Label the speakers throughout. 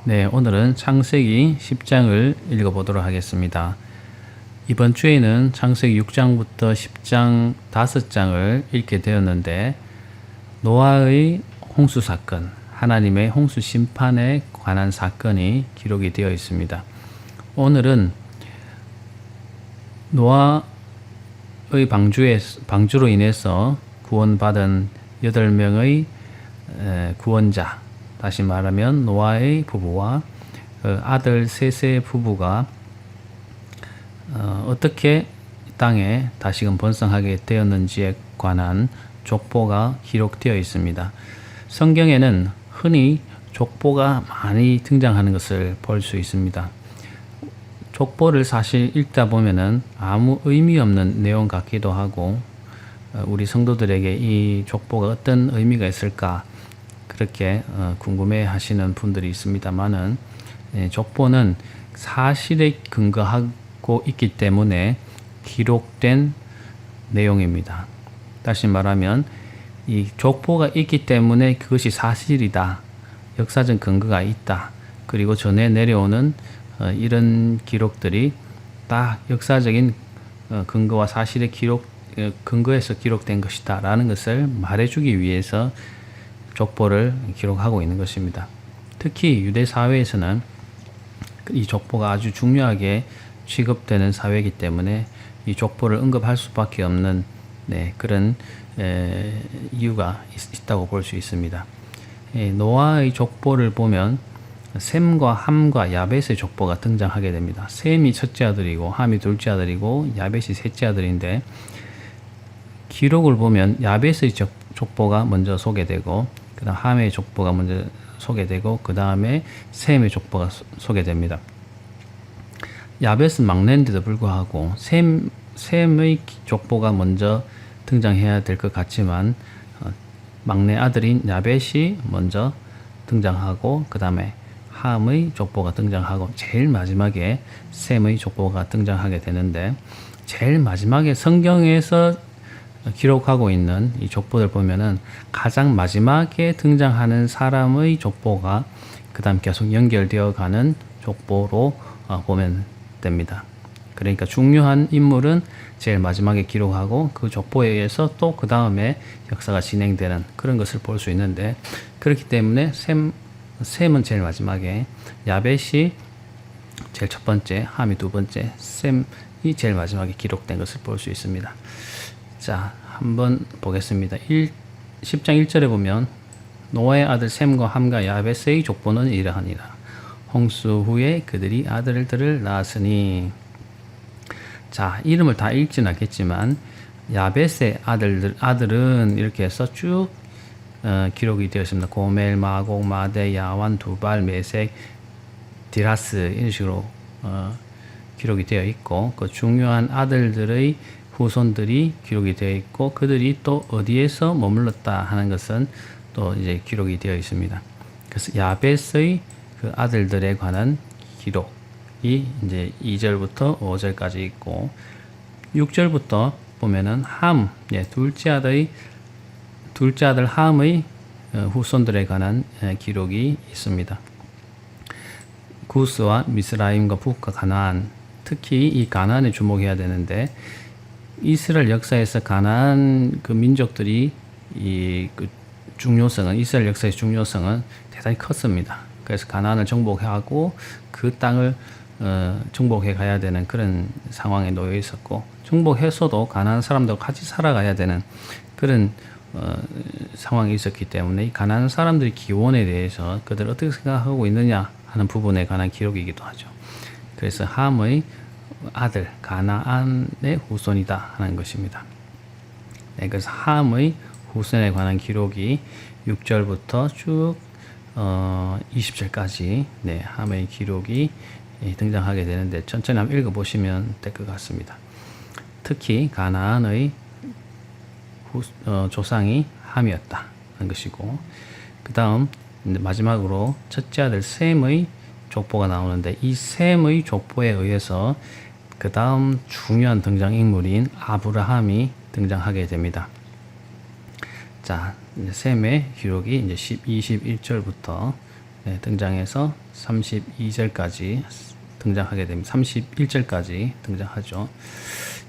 Speaker 1: 네, 오늘은 창세기 10장을 읽어보도록 하겠습니다. 이번 주에는 창세기 6장부터 10장 5장을 읽게 되었는데 노아의 홍수 사건, 하나님의 홍수 심판에 관한 사건이 기록이 되어 있습니다. 오늘은 노아의 방주로 인해서 구원받은 8명의 구원자, 다시 말하면 노아의 부부와 아들 셋의 부부가 어떻게 땅에 다시금 번성하게 되었는지에 관한 족보가 기록되어 있습니다. 성경에는 흔히 족보가 많이 등장하는 것을 볼 수 있습니다. 족보를 사실 읽다 보면은 아무 의미 없는 내용 같기도 하고 우리 성도들에게 이 족보가 어떤 의미가 있을까 그렇게 궁금해 하시는 분들이 있습니다만은 족보는 사실에 근거하고 있기 때문에 기록된 내용입니다. 다시 말하면 이 족보가 있기 때문에 그것이 사실이다. 역사적 근거가 있다. 그리고 전해 내려오는 이런 기록들이 다 역사적인 근거와 사실의 근거에서 기록된 것이다 라는 것을 말해주기 위해서 족보를 기록하고 있는 것입니다. 특히 유대 사회에서는 이 족보가 아주 중요하게 취급되는 사회이기 때문에 이 족보를 언급할 수밖에 없는 그런 이유가 있다고 볼 수 있습니다. 노아의 족보를 보면 셈과 함과 야벳의 족보가 등장하게 됩니다. 셈이 첫째 아들이고 함이 둘째 아들이고 야벳이 셋째 아들인데 기록을 보면 야벳의 족보가 먼저 소개되고 그 다음 함의 족보가 먼저 소개되고 그 다음에 셈의 족보가 소개됩니다. 야벳은 막내인데도 불구하고 셈의 족보가 먼저 등장해야 될 것 같지만 막내 아들인 야벳이 먼저 등장하고 그 다음에 함의 족보가 등장하고 제일 마지막에 셈의 족보가 등장하게 되는데 제일 마지막에 성경에서 기록하고 있는 이 족보들 보면은 가장 마지막에 등장하는 사람의 족보가 그 다음 계속 연결되어 가는 족보로 보면 됩니다. 그러니까 중요한 인물은 제일 마지막에 기록하고 그 족보에 의해서 또 그 다음에 역사가 진행되는 그런 것을 볼 수 있는데 그렇기 때문에 셈은 제일 마지막에 야벳이 제일 첫 번째, 함이 두 번째, 셈이 제일 마지막에 기록된 것을 볼 수 있습니다. 자, 한번 보겠습니다. 10장 1절에 보면 노아의 아들 셈과 함과 야벳의 족보는 이러하니라. 홍수 후에 그들이 아들들을 낳았으니. 자, 이름을 다 읽지는 않겠지만 야벳의 아들은 이렇게 해서 쭉 기록이 되어 있습니다. 고멜, 마곡, 마대, 야완, 두발, 메색, 디라스 이런 식으로 기록이 되어 있고 그 중요한 아들들의 후손들이 기록이 되어 있고 그들이 또 어디에서 머물렀다 하는 것은 또 이제 기록이 되어 있습니다. 그래서 야벳의 그 아들들에 관한 기록이 이제 2절부터 5절까지 있고 6절부터 보면은 함, 둘째 아들 함의 후손들에 관한 기록이 있습니다. 구스와 미스라임과 북과 가나안, 특히 이 가나안에 주목해야 되는데 이스라엘 역사에서 가나안 그 민족들이 그 중요성은 이스라엘 역사의 중요성은 대단히 컸습니다. 그래서 가나안을 정복하고 그 땅을 정복해 가야 되는 그런 상황에 놓여 있었고 정복해서도 가나안 사람들과 같이 살아가야 되는 그런 상황이 있었기 때문에 이 가나안 사람들의 기원에 대해서 그들 어떻게 생각하고 있느냐 하는 부분에 관한 기록이기도 하죠. 그래서 함의 아들 가나안의 후손이다 하는 것입니다. 그래서 함의 후손에 관한 기록이 6절부터 쭉 20절까지 함의 기록이 등장하게 되는데 천천히 한번 읽어보시면 될 것 같습니다. 특히 가나안의 조상이 함이었다 하는 것이고 그 다음 마지막으로 첫째 아들 셈의 족보가 나오는데 이 셈의 족보에 의해서 그 다음 중요한 등장인물인 아브라함이 등장하게 됩니다. 자, 셈의 기록이 이제 21절부터 등장해서 32절까지 등장하게 됩니다. 31절까지 등장하죠.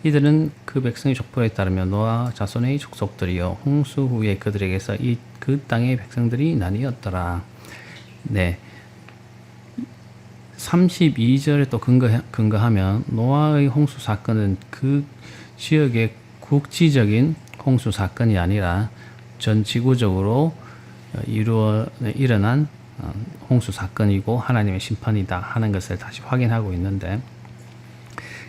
Speaker 1: 이들은 그 백성의 족보에 따르면 노아 자손의 족속들이요 홍수 후에 그들에게서 그 땅의 백성들이 나뉘었더라. 네. 32절에 또 근거하면 노아의 홍수 사건은 그 지역의 국지적인 홍수 사건이 아니라 전 지구적으로 일어난 홍수 사건이고 하나님의 심판이다 하는 것을 다시 확인하고 있는데,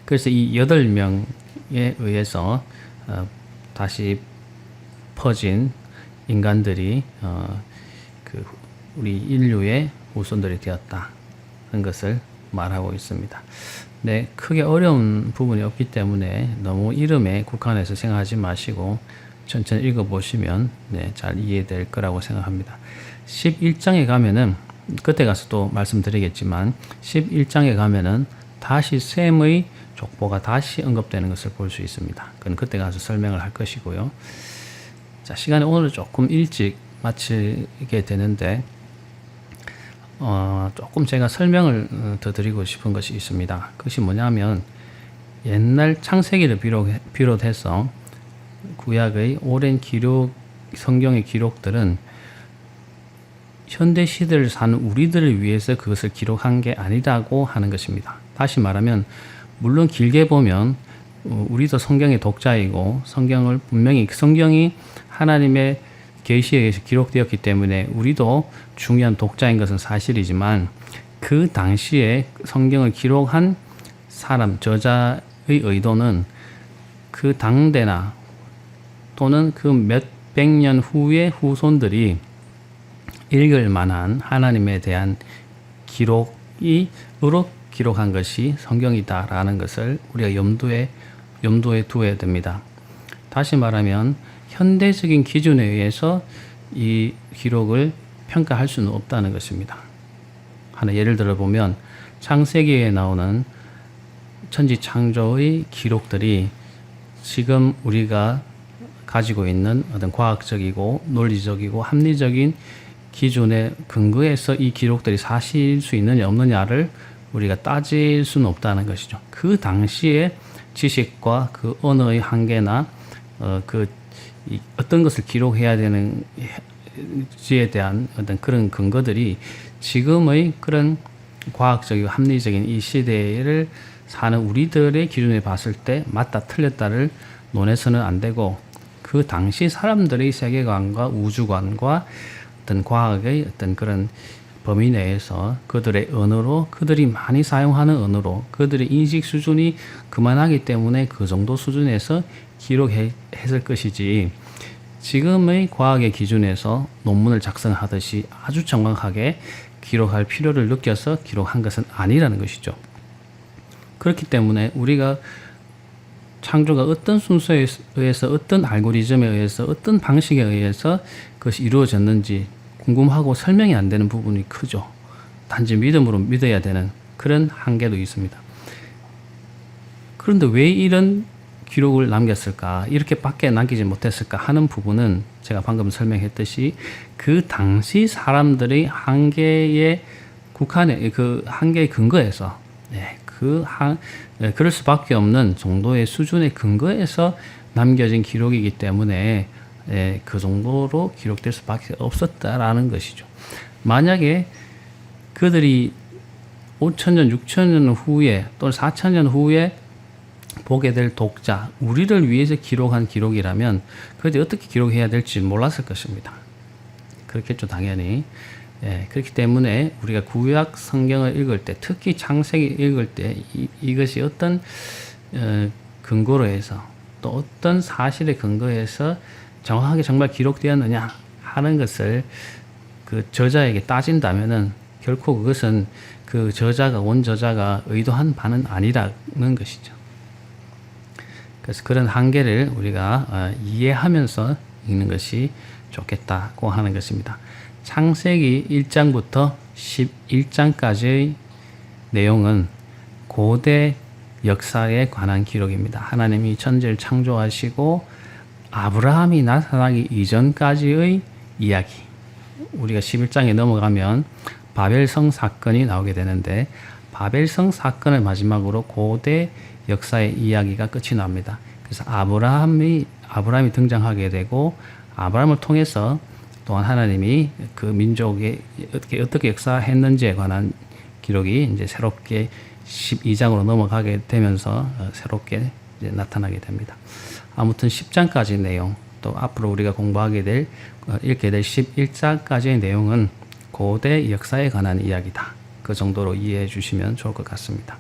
Speaker 1: 그래서 이 8명에 의해서 다시 퍼진 인간들이 우리 인류의 후손들이 되었다 하는 것을 말하고 있습니다. 네, 크게 어려운 부분이 없기 때문에 너무 이름에 국한해서 생각하지 마시고 천천히 읽어보시면 잘 이해될 거라고 생각합니다. 11장에 가면은 그때 가서 또 말씀드리겠지만 11장에 가면은 다시 셈의 족보가 다시 언급되는 것을 볼 수 있습니다. 그건 그때 가서 설명을 할 것이고요. 자, 시간이 오늘 조금 일찍 마치게 되는데 조금 제가 설명을 더 드리고 싶은 것이 있습니다. 그것이 뭐냐면 옛날 창세기를 비롯해서 구약의 오랜 성경의 기록들은 현대 시대를 사는 우리들을 위해서 그것을 기록한 게 아니라고 하는 것입니다. 다시 말하면 물론 길게 보면 우리도 성경의 독자이고 성경이 하나님의 계시에 의해서 기록되었기 때문에 우리도 중요한 독자인 것은 사실이지만 그 당시에 성경을 기록한 저자의 의도는 그 당대나 또는 그 몇백 년 후의 후손들이 읽을 만한 하나님에 대한 기록으로 기록한 것이 성경이다라는 것을 우리가 염두에 두어야 됩니다. 다시 말하면 현대적인 기준에 의해서 이 기록을 평가할 수는 없다는 것입니다. 하나 예를 들어 보면 창세기에 나오는 천지 창조의 기록들이 지금 우리가 가지고 있는 어떤 과학적이고 논리적이고 합리적인 기준에 근거해서 이 기록들이 사실일 수 있느냐 없느냐를 우리가 따질 수는 없다는 것이죠. 그 당시에 지식과 그 언어의 한계나 어떤 것을 기록해야 되는지에 대한 어떤 그런 근거들이 지금의 그런 과학적이고 합리적인 이 시대를 사는 우리들의 기준에 봤을 때 맞다 틀렸다를 논해서는 안 되고, 그 당시 사람들의 세계관과 우주관과 어떤 과학의 어떤 그런 범위 내에서 그들의 언어로, 그들이 많이 사용하는 언어로, 그들의 인식 수준이 그만하기 때문에 그 정도 수준에서 기록했을 것이지, 지금의 과학의 기준에서 논문을 작성하듯이 아주 정확하게 기록할 필요를 느껴서 기록한 것은 아니라는 것이죠. 그렇기 때문에 우리가 창조가 어떤 순서에 의해서, 어떤 알고리즘에 의해서, 어떤 방식에 의해서 그것이 이루어졌는지 궁금하고 설명이 안 되는 부분이 크죠. 단지 믿음으로 믿어야 되는 그런 한계도 있습니다. 그런데 왜 이런 기록을 남겼을까, 이렇게밖에 남기지 못했을까 하는 부분은 제가 방금 설명했듯이 그 당시 사람들의 한계에 그 한계의 근거에서 그럴 수밖에 없는 정도의 수준의 근거에서 남겨진 기록이기 때문에 그 정도로 기록될 수밖에 없었다라는 것이죠. 만약에 그들이 5,000년, 6,000년 후에 또는 4,000년 후에 보게 될 독자, 우리를 위해서 기록한 기록이라면 그들이 어떻게 기록해야 될지 몰랐을 것입니다. 그렇겠죠, 당연히. 그렇기 때문에 우리가 구약 성경을 읽을 때, 특히 창세기 읽을 때 이것이 어떤 근거로 해서, 또 어떤 사실에 근거해서 정확하게 정말 기록되었느냐 하는 것을 그 저자에게 따진다면은 결코 그것은 그 원저자가 의도한 바는 아니라는 것이죠. 그래서 그런 한계를 우리가 이해하면서 읽는 것이 좋겠다고 하는 것입니다. 창세기 1장부터 11장까지의 내용은 고대 역사에 관한 기록입니다. 하나님이 천지를 창조하시고 아브라함이 나타나기 이전까지의 이야기. 우리가 11장에 넘어가면 바벨성 사건이 나오게 되는데 바벨성 사건을 마지막으로 고대 역사의 이야기가 끝이 납니다. 그래서 아브라함이 등장하게 되고 아브라함을 통해서 또한 하나님이 그 민족에 어떻게 역사했는지에 관한 기록이 이제 새롭게 12장으로 넘어가게 되면서 새롭게 이제 나타나게 됩니다. 아무튼 10장까지 내용 또 앞으로 우리가 읽게 될 11장까지의 내용은 고대 역사에 관한 이야기다. 그 정도로 이해해 주시면 좋을 것 같습니다.